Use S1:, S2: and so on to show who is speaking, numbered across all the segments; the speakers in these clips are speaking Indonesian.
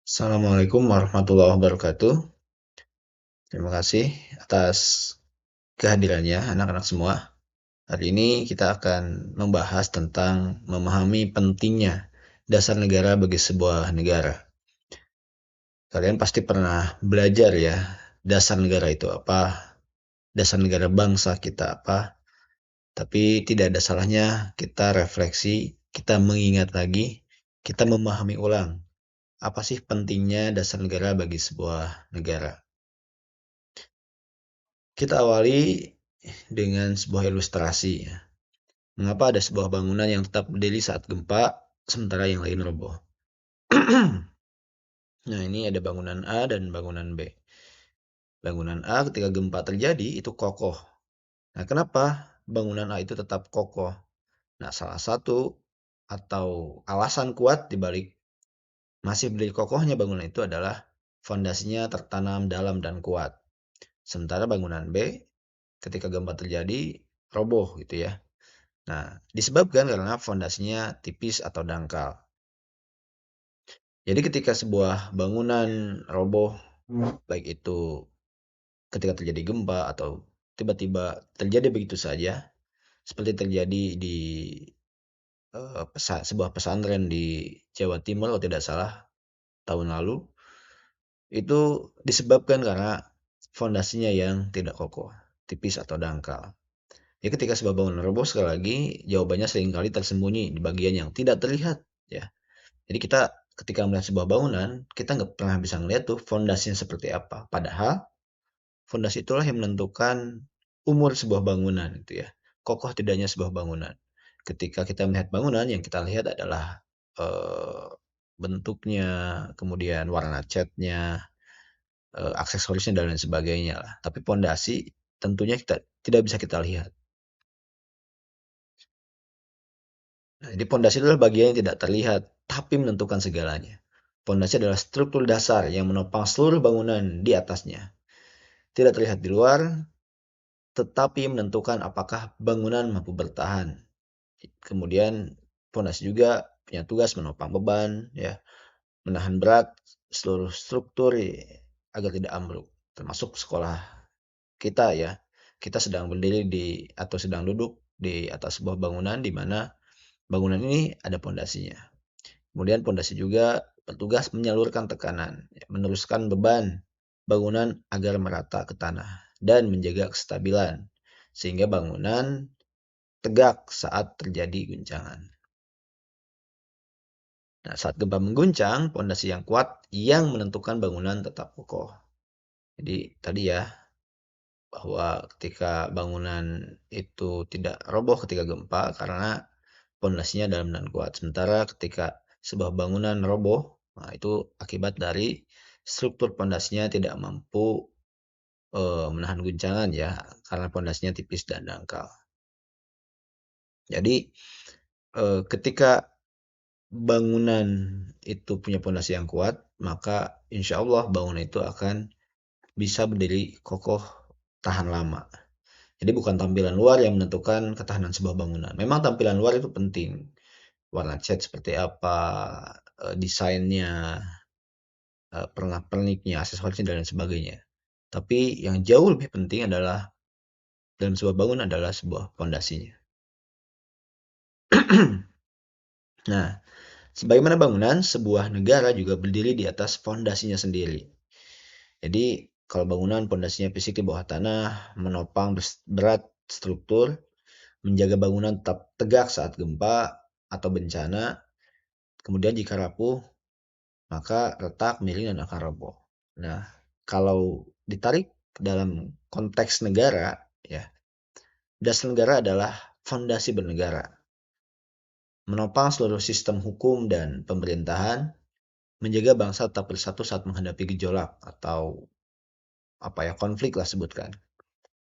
S1: Assalamualaikum warahmatullahi wabarakatuh. Terima kasih atas kehadirannya anak-anak semua. Hari ini kita akan membahas tentang memahami pentingnya dasar negara bagi sebuah negara. Kalian pasti pernah belajar ya, dasar negara itu apa, dasar negara bangsa kita apa. Tapi tidak ada salahnya kita refleksi, kita mengingat lagi, kita memahami ulang. Apa sih pentingnya dasar negara bagi sebuah negara? Kita awali dengan sebuah ilustrasi ya. Mengapa ada sebuah bangunan yang tetap berdiri saat gempa, sementara yang lain roboh? Nah, ini ada bangunan A dan bangunan B. Bangunan A ketika gempa terjadi itu kokoh. Nah, kenapa bangunan A itu tetap kokoh? Nah, salah satu atau alasan kuat dibalik masih berdiri kokohnya bangunan itu adalah fondasinya tertanam dalam dan kuat. Sementara bangunan B ketika gempa terjadi roboh gitu ya. Nah, disebabkan karena fondasinya tipis atau dangkal. Jadi ketika sebuah bangunan roboh, baik itu ketika terjadi gempa atau tiba-tiba terjadi begitu saja, seperti terjadi di sebuah pesantren di Jawa Timur kalau tidak salah tahun lalu, itu disebabkan karena fondasinya yang tidak kokoh, tipis atau dangkal. Ya ketika sebuah bangunan roboh sekali lagi, jawabannya seringkali tersembunyi di bagian yang tidak terlihat, ya. Jadi kita ketika melihat sebuah bangunan, kita nggak pernah bisa melihat tuh fondasinya seperti apa. Padahal fondasi itulah yang menentukan umur sebuah bangunan itu ya. Kokoh tidaknya sebuah bangunan. Ketika kita melihat bangunan, yang kita lihat adalah eh, bentuknya, kemudian warna catnya, aksesorisnya dan lain sebagainya lah. Tapi fondasi tentunya kita tidak bisa kita lihat. Nah, jadi pondasi adalah bagian yang tidak terlihat, tapi menentukan segalanya. Pondasi adalah struktur dasar yang menopang seluruh bangunan di atasnya. Tidak terlihat di luar, tetapi menentukan apakah bangunan mampu bertahan. Kemudian pondasi juga punya tugas menopang beban, ya, menahan berat seluruh struktur agar tidak ambruk. Termasuk sekolah kita ya. Kita sedang berdiri di atau sedang duduk di atas sebuah bangunan di mana bangunan ini ada pondasinya. Kemudian pondasi juga bertugas menyalurkan tekanan, meneruskan beban bangunan agar merata ke tanah dan menjaga kestabilan sehingga bangunan tegak saat terjadi guncangan. Nah, saat gempa mengguncang, pondasi yang kuat yang menentukan bangunan tetap kokoh. Jadi tadi ya, bahwa ketika bangunan itu tidak roboh ketika gempa karena pondasinya dalam dan kuat. Sementara ketika sebuah bangunan roboh, nah itu akibat dari struktur pondasinya tidak mampu menahan guncangan ya, karena pondasinya tipis dan dangkal. Jadi ketika bangunan itu punya pondasi yang kuat, maka insya Allah bangunan itu akan bisa berdiri kokoh tahan lama. Jadi bukan tampilan luar yang menentukan ketahanan sebuah bangunan. Memang tampilan luar itu penting. Warna cat seperti apa, desainnya, pernak-perniknya, aksesorisnya, dan lain sebagainya. Tapi yang jauh lebih penting adalah dalam sebuah bangunan adalah sebuah pondasinya. Nah, sebagaimana bangunan, sebuah negara juga berdiri di atas pondasinya sendiri. Jadi, kalau bangunan pondasinya fisik di bawah tanah, menopang berat struktur, menjaga bangunan tetap tegak saat gempa atau bencana, kemudian jika rapuh, maka retak, miring, dan akan roboh. Nah, kalau ditarik dalam konteks negara, ya, dasar negara adalah fondasi bernegara, menopang seluruh sistem hukum dan pemerintahan, menjaga bangsa tetap bersatu saat menghadapi gejolak atau apa ya konflik lah sebutkan.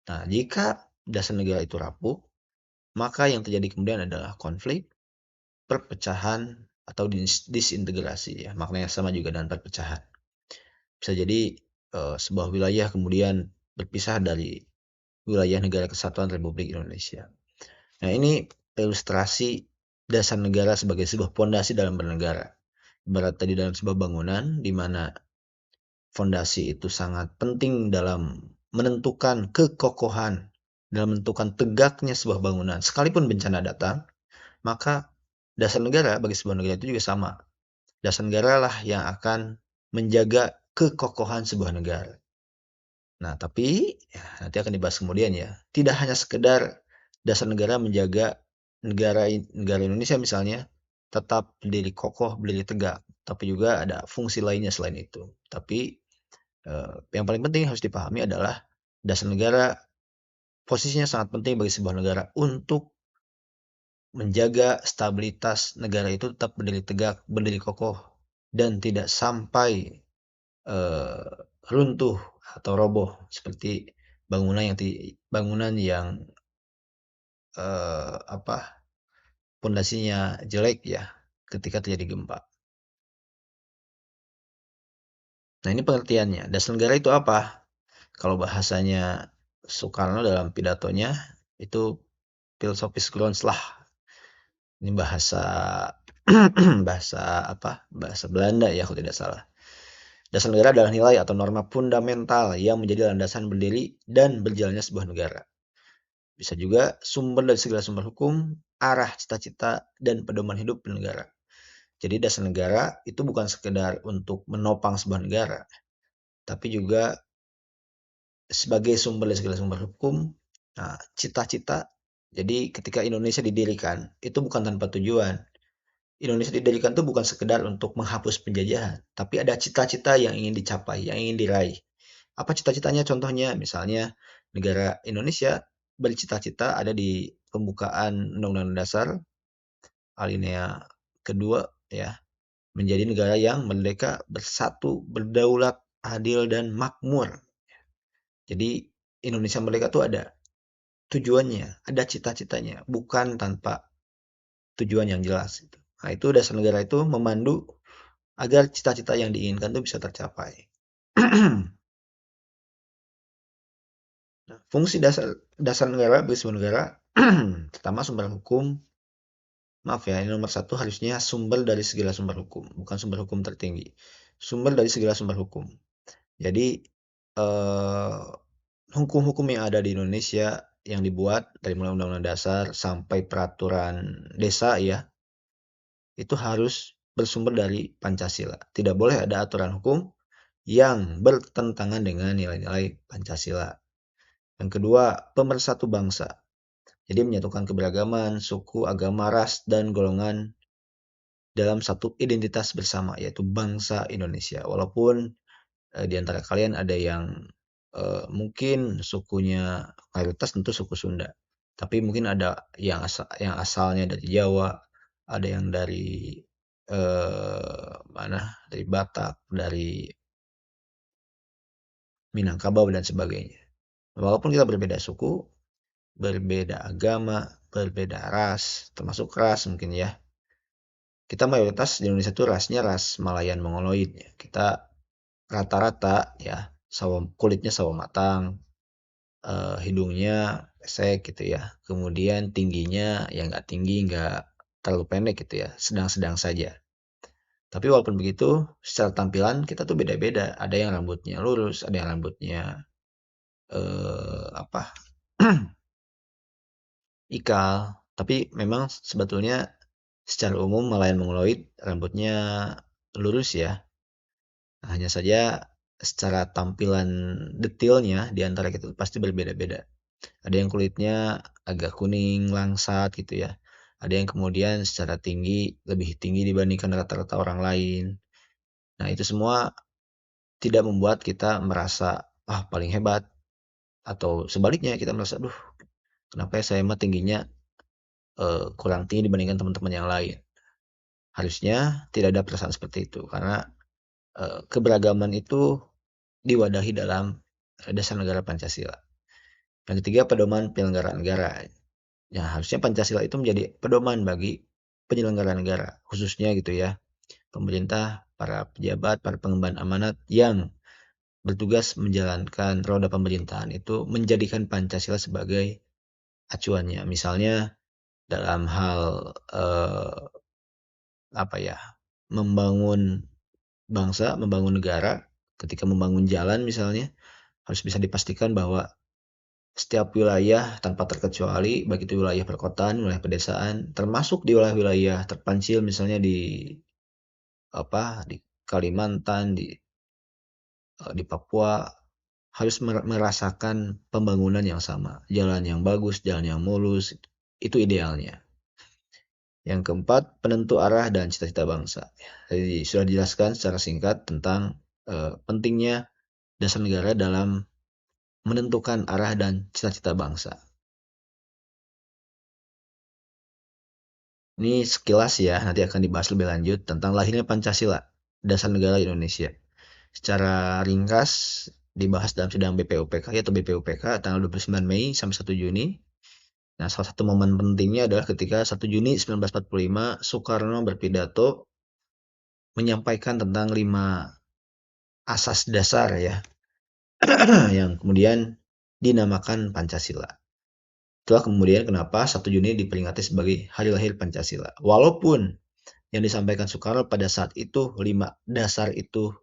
S1: Nah, jika dasar negara itu rapuh, maka yang terjadi kemudian adalah konflik, perpecahan atau disintegrasi ya. Maknanya sama juga dengan perpecahan. Bisa jadi sebuah wilayah kemudian berpisah dari wilayah Negara Kesatuan Republik Indonesia. Nah, ini ilustrasi dasar negara sebagai sebuah pondasi dalam bernegara. berada di dalam sebuah bangunan di mana fondasi itu sangat penting dalam menentukan kekokohan, dalam menentukan tegaknya sebuah bangunan. Sekalipun bencana datang, maka dasar negara bagi sebuah negara itu juga sama. Dasar negara lah yang akan menjaga kekokohan sebuah negara. Nah, tapi ya, nanti akan dibahas kemudian ya. Tidak hanya sekedar dasar negara menjaga negara Indonesia misalnya tetap berdiri kokoh, berdiri tegak, tapi juga ada fungsi lainnya selain itu. Tapi yang paling penting harus dipahami adalah dasar negara posisinya sangat penting bagi sebuah negara untuk menjaga stabilitas negara itu tetap berdiri tegak, berdiri kokoh, dan tidak sampai eh, runtuh atau roboh seperti bangunan yang apa pondasinya jelek ya ketika terjadi gempa. Nah, ini pengertiannya. Dasar negara itu apa? Kalau bahasanya Soekarno dalam pidatonya itu filosofis grounds lah. Ini bahasa bahasa apa? Bahasa Belanda ya kalau tidak salah. Dasar negara adalah nilai atau norma fundamental yang menjadi landasan berdiri dan berjalannya sebuah negara. Bisa juga sumber dari segala sumber hukum, arah cita-cita, dan pedoman hidup bernegara. Jadi dasar negara itu bukan sekedar untuk menopang sebuah negara, tapi juga sebagai sumber dari segala sumber hukum, nah, cita-cita. Jadi ketika Indonesia didirikan, itu bukan tanpa tujuan. Indonesia didirikan itu bukan sekedar untuk menghapus penjajahan, tapi ada cita-cita yang ingin dicapai, yang ingin diraih. Apa cita-citanya? Contohnya, misalnya negara Indonesia bercita-cita ada di pembukaan Undang-Undang Dasar alinea kedua ya, menjadi negara yang merdeka, bersatu, berdaulat, adil dan makmur. Jadi Indonesia merdeka itu ada tujuannya, ada cita-citanya, bukan tanpa tujuan yang jelas. Nah, itu dasar negara itu memandu agar cita-cita yang diinginkan itu bisa tercapai. Nah, fungsi dasar dasar negara bagi sebuah negara, pertama sumber hukum. Maaf ya, ini nomor satu harusnya sumber dari segala sumber hukum, bukan sumber hukum tertinggi. Sumber dari segala sumber hukum. Jadi eh, hukum-hukum yang ada di Indonesia yang dibuat dari mulai undang-undang dasar sampai peraturan desa ya, itu harus bersumber dari Pancasila. Tidak boleh ada aturan hukum yang bertentangan dengan nilai-nilai Pancasila. Yang kedua, pemersatu bangsa. Jadi menyatukan keberagaman, suku, agama, ras, dan golongan dalam satu identitas bersama, yaitu bangsa Indonesia. Walaupun di antara kalian ada yang mungkin sukunya mayoritas tentu suku Sunda. Tapi mungkin ada yang asalnya dari Jawa, ada yang dari mana? Dari Batak, dari Minangkabau dan sebagainya. Walaupun kita berbeda suku, berbeda agama, berbeda ras, termasuk ras mungkin ya. Kita mayoritas di Indonesia itu rasnya ras Malayan Mongoloid ya. Kita rata-rata ya kulitnya sawo matang, hidungnya pesek gitu ya. Kemudian tingginya ya nggak tinggi, nggak terlalu pendek gitu ya, sedang-sedang saja. Tapi walaupun begitu, secara tampilan kita tuh beda-beda. Ada yang rambutnya lurus, ada yang rambutnya apa ikal. Tapi memang sebetulnya secara umum Malayan Mongoloid rambutnya lurus ya. Hanya saja secara tampilan detailnya di antara kita pasti berbeda-beda. Ada yang kulitnya agak kuning langsat gitu ya. Ada yang kemudian secara tinggi lebih tinggi dibandingkan rata-rata orang lain. Nah, itu semua tidak membuat kita merasa paling hebat, atau sebaliknya kita merasa duh, kenapa ya saya mah tingginya kurang tinggi dibandingkan teman-teman yang lain. Harusnya tidak ada perasaan seperti itu karena keberagaman itu diwadahi dalam dasar negara Pancasila. Yang ketiga, pedoman penyelenggaraan negara. Ya, harusnya Pancasila itu menjadi pedoman bagi penyelenggara negara, khususnya gitu ya, pemerintah, para pejabat, para pengemban amanat yang bertugas menjalankan roda pemerintahan itu menjadikan Pancasila sebagai acuannya. Misalnya dalam hal apa ya? membangun bangsa, membangun negara, ketika membangun jalan misalnya, harus bisa dipastikan bahwa setiap wilayah tanpa terkecuali, baik itu wilayah perkotaan, wilayah pedesaan, termasuk di wilayah-wilayah terpencil misalnya di Kalimantan, di Papua, harus merasakan pembangunan yang sama, jalan yang bagus, jalan yang mulus, itu idealnya. Yang keempat, penentu arah dan cita-cita bangsa. Jadi sudah dijelaskan secara singkat tentang pentingnya dasar negara dalam menentukan arah dan cita-cita bangsa. Ini sekilas ya, nanti akan dibahas lebih lanjut tentang lahirnya Pancasila, dasar negara Indonesia. Secara ringkas dibahas dalam sidang BPUPK atau BPUPK tanggal 29 Mei sampai 1 Juni. Nah, salah satu momen pentingnya adalah ketika 1 Juni 1945 Soekarno berpidato menyampaikan tentang 5 asas dasar ya yang kemudian dinamakan Pancasila. Itulah kemudian kenapa 1 Juni diperingati sebagai hari lahir Pancasila. Walaupun yang disampaikan Soekarno pada saat itu 5 dasar itu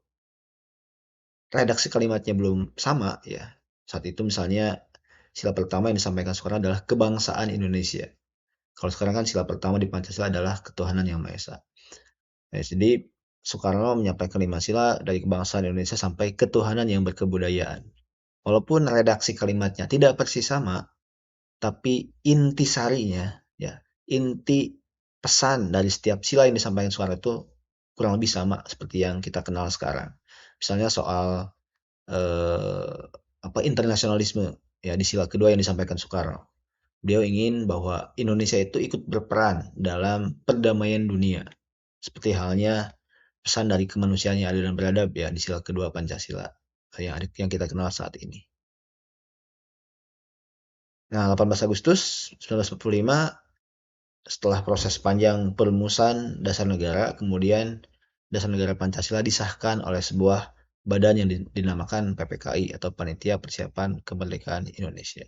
S1: redaksi kalimatnya belum sama ya. Saat itu misalnya sila pertama yang disampaikan Soekarno adalah kebangsaan Indonesia. Kalau sekarang kan sila pertama di Pancasila adalah ketuhanan yang Maha Esa. Ya, jadi Soekarno menyampaikan 5 sila dari kebangsaan Indonesia sampai ketuhanan yang berkebudayaan. Walaupun redaksi kalimatnya tidak persis sama, tapi intisarinya ya, inti pesan dari setiap sila yang disampaikan Soekarno itu kurang lebih sama seperti yang kita kenal sekarang. Misalnya soal eh, internasionalisme ya di sila kedua yang disampaikan Soekarno. Beliau ingin bahwa Indonesia itu ikut berperan dalam perdamaian dunia. Seperti halnya pesan dari kemanusiaan yang adil dan beradab ya di sila kedua Pancasila yang kita kenal saat ini. Nah, 18 Agustus 1945 setelah proses panjang perumusan dasar negara, kemudian dasar negara Pancasila disahkan oleh sebuah badan yang dinamakan PPKI atau Panitia Persiapan Kemerdekaan Indonesia.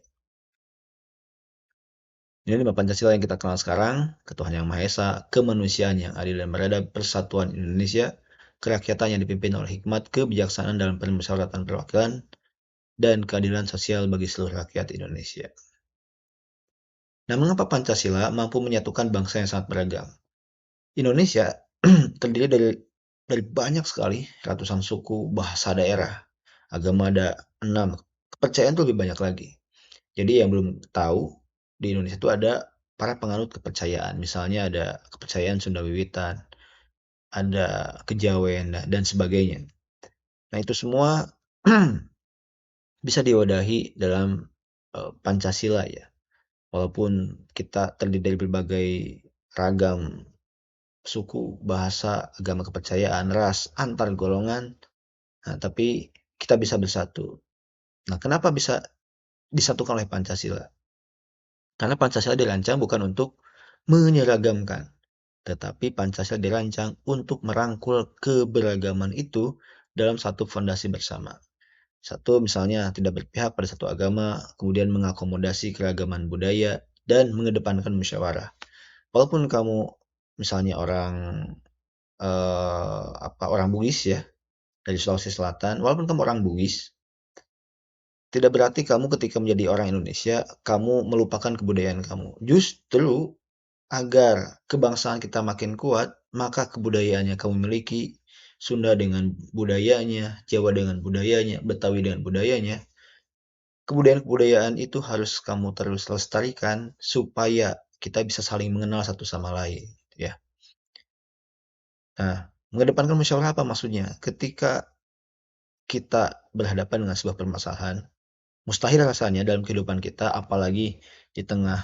S1: Ini 5 Pancasila yang kita kenal sekarang, ketuhanan yang Maha Esa, kemanusiaan yang adil dan beradab, persatuan Indonesia, kerakyatan yang dipimpin oleh hikmat, kebijaksanaan dalam permusyawaratan perwakilan, dan keadilan sosial bagi seluruh rakyat Indonesia. Nah, mengapa Pancasila mampu menyatukan bangsa yang sangat beragam? Indonesia terdiri dari banyak sekali ratusan suku, bahasa daerah, agama ada 6, kepercayaan itu lebih banyak lagi. Jadi yang belum tahu, di Indonesia itu ada para penganut kepercayaan. Misalnya ada kepercayaan Sunda Wiwitan, ada Kejawen, dan sebagainya. Nah, itu semua bisa diwadahi dalam Pancasila ya. Walaupun kita terdiri dari berbagai ragam suku, bahasa, agama kepercayaan, ras, antar golongan, nah, tapi kita bisa bersatu. Nah, kenapa bisa disatukan oleh Pancasila? Karena Pancasila dirancang bukan untuk menyeragamkan, tetapi Pancasila dirancang untuk merangkul keberagaman itu dalam satu fondasi bersama. Satu, misalnya tidak berpihak pada satu agama, kemudian mengakomodasi keragaman budaya, dan mengedepankan musyawarah. Walaupun kamu misalnya orang Bugis ya dari Sulawesi Selatan, walaupun kamu orang Bugis, tidak berarti kamu ketika menjadi orang Indonesia, kamu melupakan kebudayaan kamu. Justru agar kebangsaan kita makin kuat, maka kebudayaan yang kamu miliki, Sunda dengan budayanya, Jawa dengan budayanya, Betawi dengan budayanya, kebudayaan-kebudayaan itu harus kamu terus lestarikan supaya kita bisa saling mengenal satu sama lain, ya. Nah, mengedepankan musyawarah apa maksudnya? Ketika kita berhadapan dengan sebuah permasalahan, mustahil rasanya dalam kehidupan kita, apalagi di tengah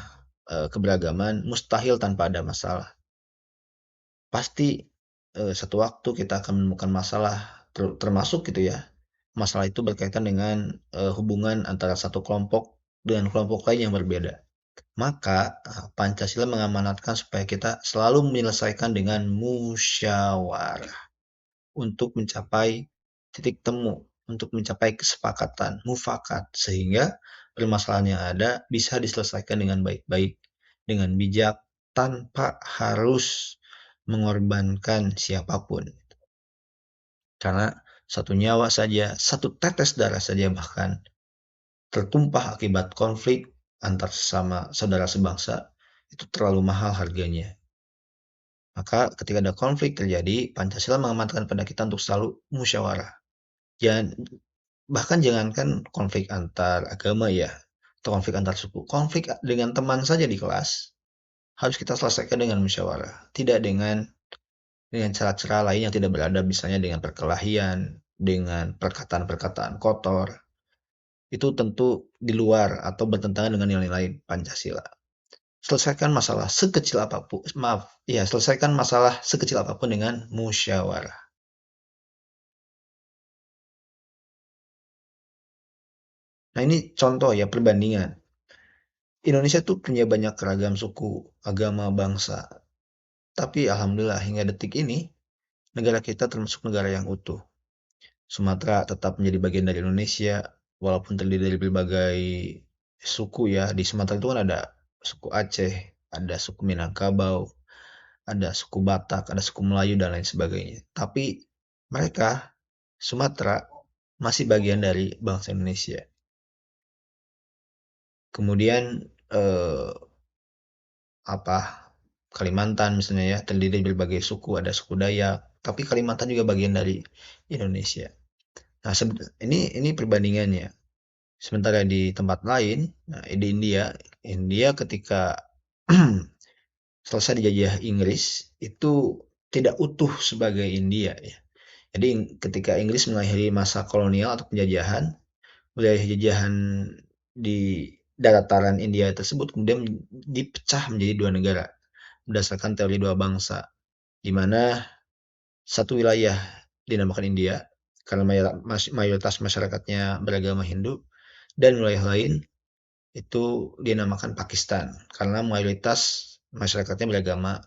S1: keberagaman, mustahil tanpa ada masalah. Pasti satu waktu kita akan menemukan masalah, termasuk gitu ya. Masalah itu berkaitan dengan hubungan antara satu kelompok dengan kelompok lain yang berbeda. Maka Pancasila mengamanatkan supaya kita selalu menyelesaikan dengan musyawarah untuk mencapai titik temu, untuk mencapai kesepakatan, mufakat, sehingga permasalahan yang ada bisa diselesaikan dengan baik-baik, dengan bijak, tanpa harus mengorbankan siapapun. Karena satu nyawa saja, satu tetes darah saja bahkan tertumpah akibat konflik antar sesama saudara sebangsa, itu terlalu mahal harganya. Maka ketika ada konflik terjadi, Pancasila mengamanatkan pada kita untuk selalu musyawarah. Jangan, bahkan jangankan konflik antar agama ya, atau konflik antar suku. Konflik dengan teman saja di kelas harus kita selesaikan dengan musyawarah, tidak dengan cara-cara lain yang tidak beradab, misalnya dengan perkelahian, dengan perkataan-perkataan kotor. Itu tentu di luar atau bertentangan dengan nilai-nilai Pancasila. Selesaikan masalah sekecil apapun, maaf, ya selesaikan masalah sekecil apapun dengan musyawarah. Nah ini contoh ya perbandingan. Indonesia tuh punya banyak keragam suku, agama, bangsa. Tapi alhamdulillah hingga detik ini negara kita termasuk negara yang utuh. Sumatera tetap menjadi bagian dari Indonesia walaupun terdiri dari berbagai suku ya. Di Sumatera itu kan ada suku Aceh, ada suku Minangkabau, ada suku Batak, ada suku Melayu dan lain sebagainya. Tapi mereka Sumatera masih bagian dari bangsa Indonesia. Kemudian eh, apa Kalimantan misalnya ya terdiri dari berbagai suku, ada suku Dayak, tapi Kalimantan juga bagian dari Indonesia. Nah, ini perbandingannya. Sementara di tempat lain, nah, di India ketika selesai dijajah Inggris itu tidak utuh sebagai India ya. Jadi ketika Inggris mengakhiri masa kolonial atau penjajahan, wilayah jajahan di dataran India tersebut kemudian dipecah menjadi dua negara berdasarkan teori dua bangsa, di mana satu wilayah dinamakan India karena mayoritas masyarakatnya beragama Hindu, dan wilayah lain itu dinamakan Pakistan karena mayoritas masyarakatnya beragama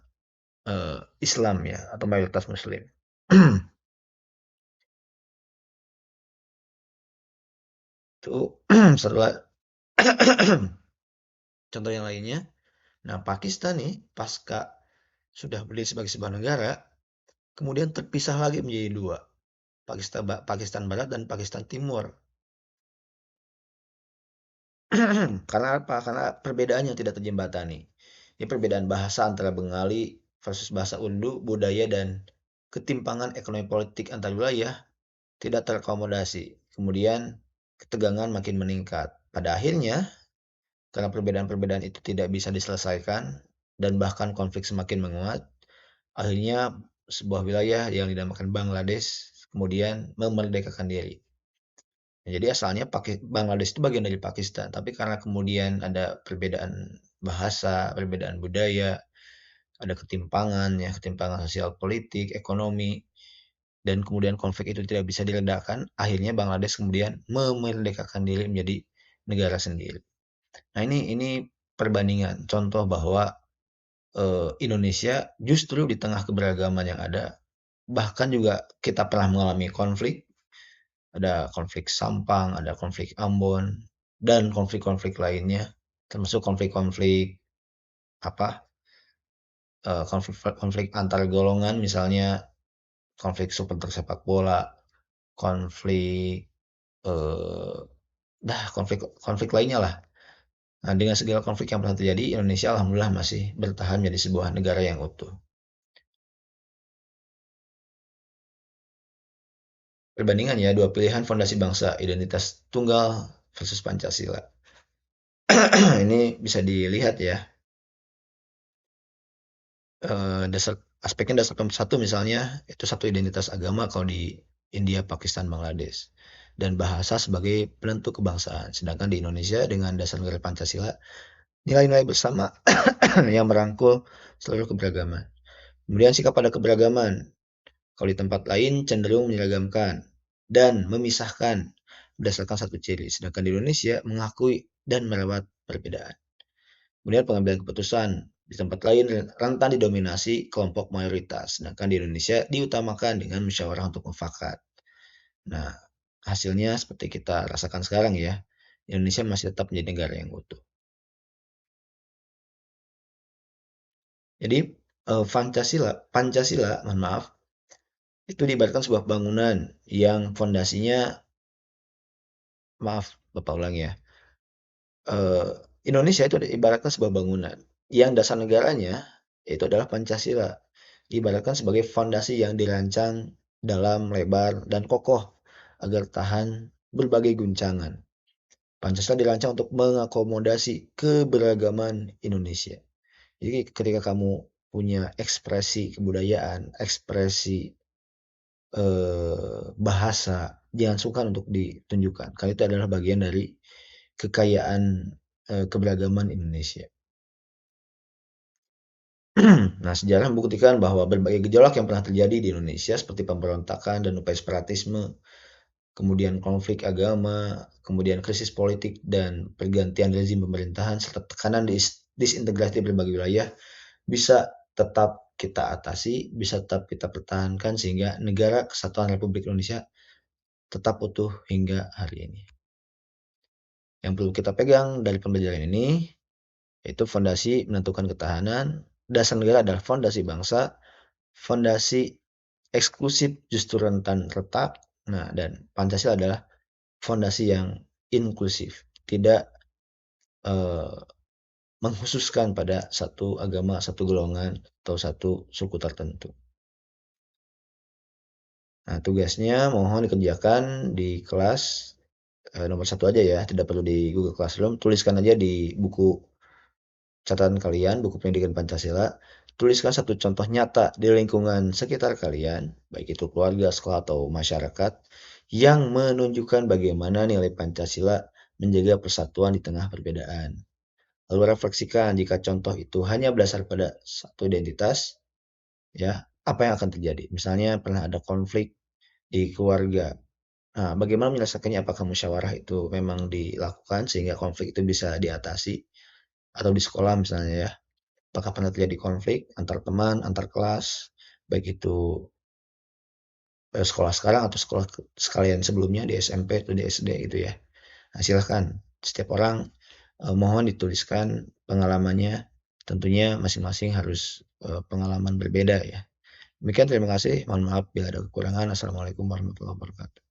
S1: Islam ya atau mayoritas Muslim. Itu setelah contoh yang lainnya. Nah, Pakistan nih pasca sudah berdiri sebagai sebuah negara, kemudian terpisah lagi menjadi dua, Pakistan Barat dan Pakistan Timur. Karena apa? Karena perbedaan yang tidak terjembatani. Ini perbedaan bahasa antara Bengali versus bahasa Urdu, budaya dan ketimpangan ekonomi politik antar wilayah tidak terakomodasi. Kemudian ketegangan makin meningkat. Pada akhirnya, karena perbedaan-perbedaan itu tidak bisa diselesaikan dan bahkan konflik semakin menguat, akhirnya sebuah wilayah yang dinamakan Bangladesh kemudian memerdekakan diri. Jadi asalnya Bangladesh itu bagian dari Pakistan, tapi karena kemudian ada perbedaan bahasa, perbedaan budaya, ada ketimpangan ya, ketimpangan sosial politik, ekonomi, dan kemudian konflik itu tidak bisa diredakan, akhirnya Bangladesh kemudian memerdekakan diri menjadi negara sendiri. Nah, ini perbandingan contoh bahwa Indonesia justru di tengah keberagaman yang ada, bahkan juga kita pernah mengalami konflik, ada konflik Sampang, ada konflik Ambon, dan konflik-konflik lainnya, termasuk konflik-konflik apa konflik antar golongan, misalnya konflik supporter sepak bola, konflik eh, konflik konflik lainnya lah. Nah, dengan segala konflik yang pernah terjadi, Indonesia alhamdulillah masih bertahan menjadi sebuah negara yang utuh. Perbandingan ya, dua pilihan fondasi bangsa, identitas tunggal versus Pancasila. Ini bisa dilihat ya, dasar aspeknya dasar satu misalnya itu satu identitas agama kalau di India, Pakistan, Bangladesh, dan bahasa sebagai penentu kebangsaan. Sedangkan di Indonesia dengan dasar negara Pancasila, nilai-nilai bersama yang merangkul seluruh keberagaman. Kemudian sikap pada keberagaman, kalau di tempat lain cenderung menyeragamkan dan memisahkan berdasarkan satu ciri, sedangkan di Indonesia mengakui dan merawat perbedaan. Kemudian pengambilan keputusan, di tempat lain rentan didominasi kelompok mayoritas, sedangkan di Indonesia diutamakan dengan musyawarah untuk mufakat. Nah, hasilnya seperti kita rasakan sekarang ya, Indonesia masih tetap menjadi negara yang utuh. Jadi Pancasila, mohon maaf, itu diibaratkan sebuah bangunan yang fondasinya, maaf, Bapak ulangi ya, eee, Indonesia itu diibaratkan sebuah bangunan yang dasar negaranya itu adalah Pancasila. Diibaratkan sebagai fondasi yang dirancang dalam, lebar, dan kokoh agar tahan berbagai guncangan. Pancasila dirancang untuk mengakomodasi keberagaman Indonesia. Jadi ketika kamu punya ekspresi kebudayaan, ekspresi bahasa, jangan sungkan untuk ditunjukkan, karena itu adalah bagian dari kekayaan keberagaman Indonesia. Nah, sejarah membuktikan bahwa berbagai gejolak yang pernah terjadi di Indonesia seperti pemberontakan dan upaya separatisme, kemudian konflik agama, kemudian krisis politik dan pergantian rezim pemerintahan serta tekanan disintegrasi berbagai wilayah bisa tetap kita atasi, bisa tetap kita pertahankan sehingga negara kesatuan Republik Indonesia tetap utuh hingga hari ini. Yang perlu kita pegang dari pembelajaran ini yaitu fondasi menentukan ketahanan, dasar negara adalah fondasi bangsa, fondasi eksklusif justru rentan retak. Nah, dan Pancasila adalah fondasi yang inklusif, tidak eh, mengkhususkan pada satu agama, satu golongan, atau satu suku tertentu. Nah, tugasnya mohon dikerjakan di kelas, nomor satu aja ya, tidak perlu di Google Classroom, tuliskan aja di buku catatan kalian, buku pendidikan Pancasila, tuliskan satu contoh nyata di lingkungan sekitar kalian, baik itu keluarga, sekolah, atau masyarakat, yang menunjukkan bagaimana nilai Pancasila menjaga persatuan di tengah perbedaan. Lalu refleksikan jika contoh itu hanya berdasar pada satu identitas, ya, apa yang akan terjadi? Misalnya pernah ada konflik di keluarga. Nah, bagaimana menyelesaikannya? Apakah musyawarah itu memang dilakukan sehingga konflik itu bisa diatasi? Atau di sekolah misalnya ya, apakah pernah terjadi konflik antar teman, antar kelas, baik itu sekolah sekarang atau sekolah sekalian sebelumnya di SMP atau di SD gitu ya. Nah, silahkan setiap orang mohon dituliskan pengalamannya, tentunya masing-masing harus pengalaman berbeda ya. Demikian, terima kasih. Mohon maaf bila ada kekurangan. Assalamualaikum warahmatullahi wabarakatuh.